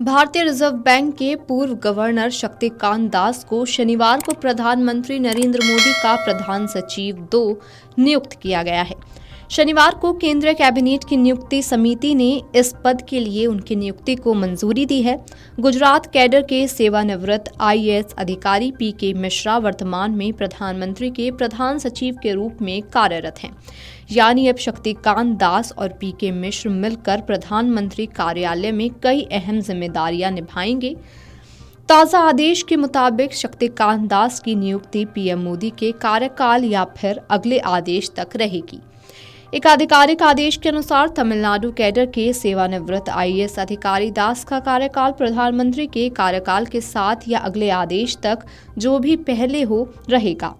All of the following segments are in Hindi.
भारतीय रिजर्व बैंक के पूर्व गवर्नर शक्तिकांत दास को शनिवार को प्रधानमंत्री नरेंद्र मोदी का प्रधान सचिव 2 नियुक्त किया गया है। शनिवार को केंद्रीय कैबिनेट की नियुक्ति समिति ने इस पद के लिए उनकी नियुक्ति को मंजूरी दी है। गुजरात कैडर के सेवानिवृत्त आईएएस अधिकारी पीके मिश्रा वर्तमान में प्रधानमंत्री के प्रधान सचिव के रूप में कार्यरत हैं। यानी अब शक्तिकांत दास और पीके मिश्र मिलकर प्रधानमंत्री कार्यालय में कई अहम जिम्मेदारियां निभाएंगे। ताज़ा आदेश के मुताबिक शक्तिकांत दास की नियुक्ति पीएम मोदी के कार्यकाल या फिर अगले आदेश तक रहेगी। एक आधिकारिक आदेश के अनुसार तमिलनाडु कैडर के सेवानिवृत्त आईएएस अधिकारी दास का कार्यकाल प्रधानमंत्री के कार्यकाल के साथ या अगले आदेश तक जो भी पहले हो रहेगा।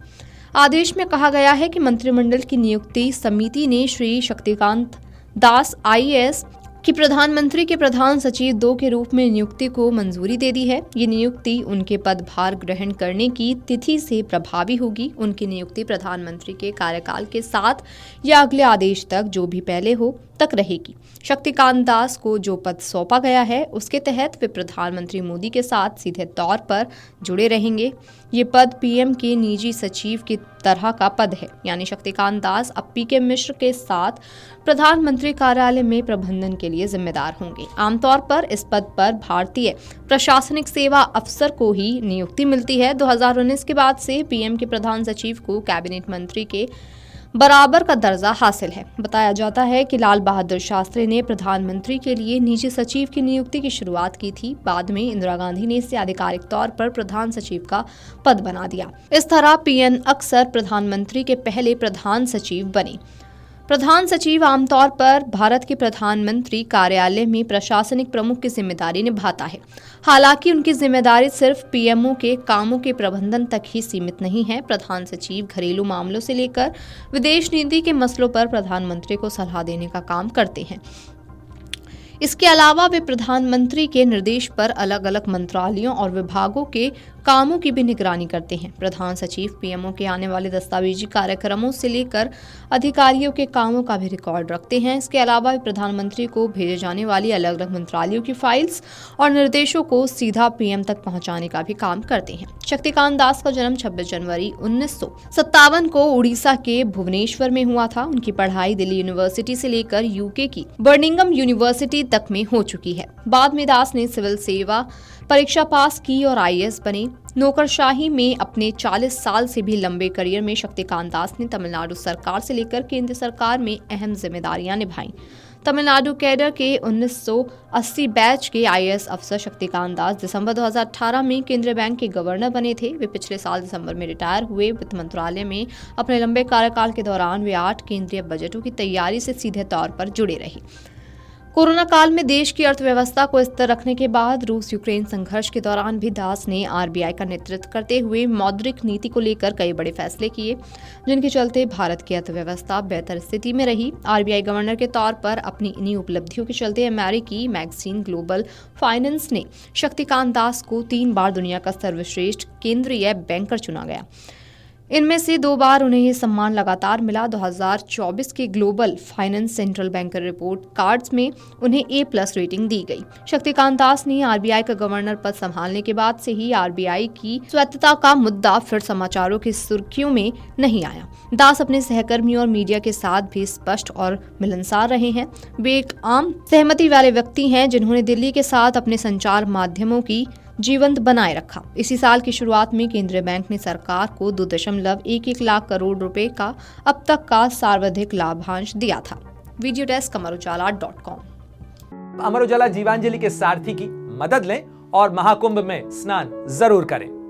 आदेश में कहा गया है कि मंत्रिमंडल की नियुक्ति समिति ने श्री शक्तिकांत दास आईएएस की प्रधानमंत्री के प्रधान सचिव 2 के रूप में नियुक्ति को मंजूरी दे दी है। ये नियुक्ति उनके पदभार ग्रहण करने की तिथि से प्रभावी होगी। उनकी नियुक्ति प्रधानमंत्री के कार्यकाल के साथ या अगले आदेश तक जो भी पहले हो तक रहेगी। शक्तिकांत दास को जो पद सौंपा गया है उसके तहत वे प्रधानमंत्री मोदी के साथ सीधे तौर पर जुड़े रहेंगे। ये पद पीएम के निजी सचिव की तरह का पद है। यानी शक्तिकांत दास अब पीके मिश्र के साथ प्रधानमंत्री कार्यालय में प्रबंधन के लिए जिम्मेदार होंगे। आमतौर पर इस पद पर भारतीय प्रशासनिक सेवा अफसर को ही नियुक्ति मिलती है। 2019 के बाद से पीएम के प्रधान सचिव को कैबिनेट मंत्री के बराबर का दर्जा हासिल है। बताया जाता है कि लाल बहादुर शास्त्री ने प्रधानमंत्री के लिए निजी सचिव की नियुक्ति की शुरुआत की थी। बाद में इंदिरा गांधी ने इसे आधिकारिक तौर पर प्रधान सचिव का पद बना दिया। इस तरह पीएन अक्सर प्रधानमंत्री के पहले प्रधान सचिव बने। प्रधान सचिव आमतौर पर भारत के प्रधानमंत्री कार्यालय में प्रशासनिक प्रमुख की जिम्मेदारी निभाता है। हालांकि उनकी जिम्मेदारी सिर्फ पीएमओ के कामों के प्रबंधन तक ही सीमित नहीं है। प्रधान सचिव घरेलू मामलों से लेकर विदेश नीति के मसलों पर प्रधानमंत्री को सलाह देने का काम करते हैं। इसके अलावा वे प्रधानमंत्री के निर्देश पर अलग अलग मंत्रालयों और विभागों के कामों की भी निगरानी करते हैं। प्रधान सचिव पीएमओ के आने वाले दस्तावेजी कार्यक्रमों से लेकर अधिकारियों के कामों का भी रिकॉर्ड रखते हैं। इसके अलावा वे प्रधानमंत्री को भेजे जाने वाली अलग अलग मंत्रालयों की फाइल्स और निर्देशों को सीधा पीएम तक पहुंचाने का भी काम करते हैं। शक्तिकांत दास का जन्म 26 जनवरी 1957 को उड़ीसा के भुवनेश्वर में हुआ था। उनकी पढ़ाई दिल्ली यूनिवर्सिटी से लेकर यूके की बर्मिंघम यूनिवर्सिटी तक में हो चुकी है। बाद में दास ने सिविल सेवा परीक्षा पास की और आईएएस बने। नौकरशाही में अपने 40 साल से भी लंबे करियर में शक्तिकांत दास ने तमिलनाडु सरकार से लेकर केंद्र सरकार में अहम जिम्मेदारियां निभाई। तमिलनाडु कैडर के 1980 बैच के आईएएस अफसर शक्तिकांत दास दिसंबर 2018 में केंद्रीय बैंक के गवर्नर बने थे। वे पिछले साल दिसंबर में रिटायर हुए। वित्त मंत्रालय में अपने लंबे कार्यकाल के दौरान वे 8 केंद्रीय बजटों की तैयारी से सीधे तौर पर जुड़े रहे। कोरोना काल में देश की अर्थव्यवस्था को स्थिर रखने के बाद रूस यूक्रेन संघर्ष के दौरान भी दास ने आरबीआई का नेतृत्व करते हुए मौद्रिक नीति को लेकर कई बड़े फैसले किए, जिनके चलते भारत की अर्थव्यवस्था बेहतर स्थिति में रही। आरबीआई गवर्नर के तौर पर अपनी इन्हीं उपलब्धियों के चलते अमेरिकी मैगजीन ग्लोबल फाइनेंस ने शक्तिकांत दास को 3 बार दुनिया का सर्वश्रेष्ठ केंद्रीय बैंकर चुना गया। इनमें से 2 बार उन्हें यह सम्मान लगातार मिला। 2024 के global finance central banker report cards में उन्हें A+ रेटिंग दी गई। शक्तिकांत दास ने आरबीआई का गवर्नर पद संभालने के बाद से ही आरबीआई की स्वायत्तता का मुद्दा फिर समाचारों की सुर्खियों में नहीं आया। दास अपने सहकर्मियों और मीडिया के साथ भी स्पष्ट और मिलनसार रहे हैं। वे एक आम सहमति वाले व्यक्ति हैं जिन्होंने दिल्ली के साथ अपने संचार माध्यमों की जीवंत बनाए रखा। इसी साल की शुरुआत में केंद्रीय बैंक ने सरकार को 2.11 लाख करोड़ रुपए का अब तक का सर्वाधिक लाभांश दिया था। Video desk amarujala.com। Amar Ujala Jeevanjali के सारथी की मदद लें और महाकुंभ में स्नान जरूर करें।